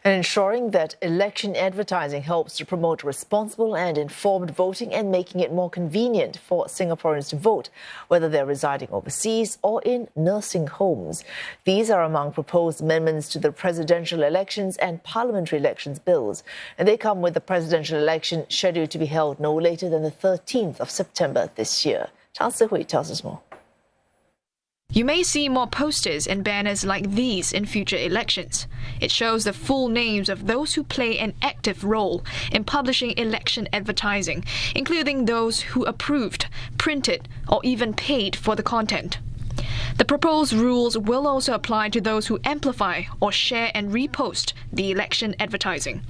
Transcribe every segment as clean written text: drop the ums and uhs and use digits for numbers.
And ensuring that election advertising helps to promote responsible and informed voting and making it more convenient for Singaporeans to vote, whether they're residing overseas or in nursing homes. These are among proposed amendments to the presidential elections and parliamentary elections bills. And they come with the presidential election scheduled to be held no later than the 13th of September this year. Chang Si-hui tells us more. You may see more posters and banners like these in future elections. It shows the full names of those who play an active role in publishing election advertising, including those who approved, printed, or even paid for the content. The proposed rules will also apply to those who amplify or share and repost the election advertising.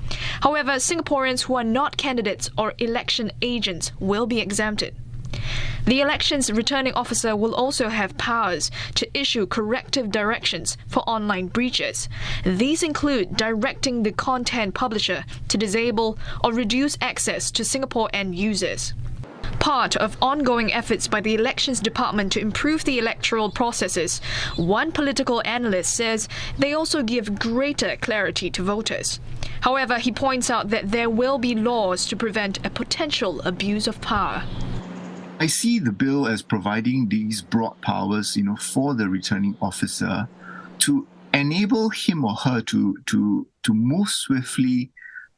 However, Singaporeans who are not candidates or election agents will be exempted. The election's returning officer will also have powers to issue corrective directions for online breaches. These include directing the content publisher to disable or reduce access to Singapore end users. Part of ongoing efforts by the Elections Department to improve the electoral processes, one political analyst says they also give greater clarity to voters. However, he points out that there will be laws to prevent a potential abuse of power. I see the bill as providing these broad powers, for the returning officer to enable him or her to move swiftly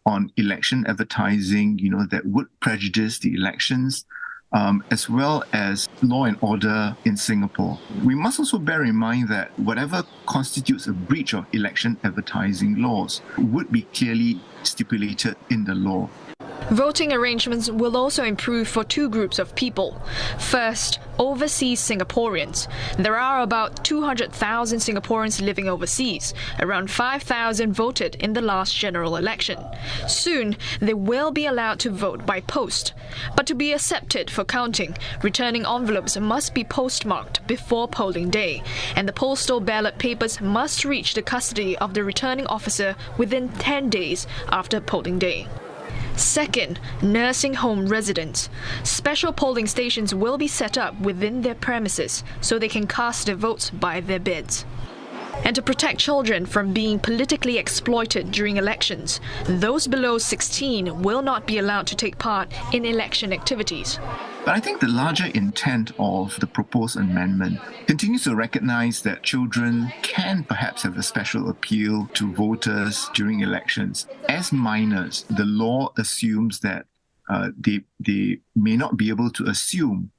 on election advertising, that would prejudice the elections, as well as law and order in Singapore. We must also bear in mind that whatever constitutes a breach of election advertising laws would be clearly stipulated in the law. Voting arrangements will also improve for two groups of people. First, overseas Singaporeans. There are about 200,000 Singaporeans living overseas. Around 5,000 voted in the last general election. Soon, they will be allowed to vote by post. But to be accepted for counting, returning envelopes must be postmarked before polling day, and the postal ballot papers must reach the custody of the returning officer within 10 days after polling day. Second, nursing home residents. Special polling stations will be set up within their premises so they can cast their votes by their beds. And to protect children from being politically exploited during elections, those below 16 will not be allowed to take part in election activities. But I think the larger intent of the proposed amendment continues to recognize that children can perhaps have a special appeal to voters during elections. As minors, the law assumes that they may not be able to assume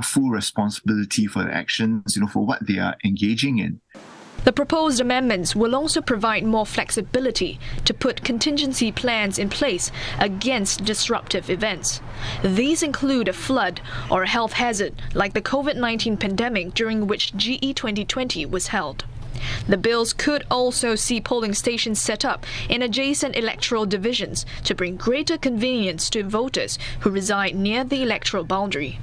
full responsibility for their actions, for what they are engaging in. The proposed amendments will also provide more flexibility to put contingency plans in place against disruptive events. These include a flood or a health hazard like the COVID-19 pandemic during which GE 2020 was held. The bills could also see polling stations set up in adjacent electoral divisions to bring greater convenience to voters who reside near the electoral boundary.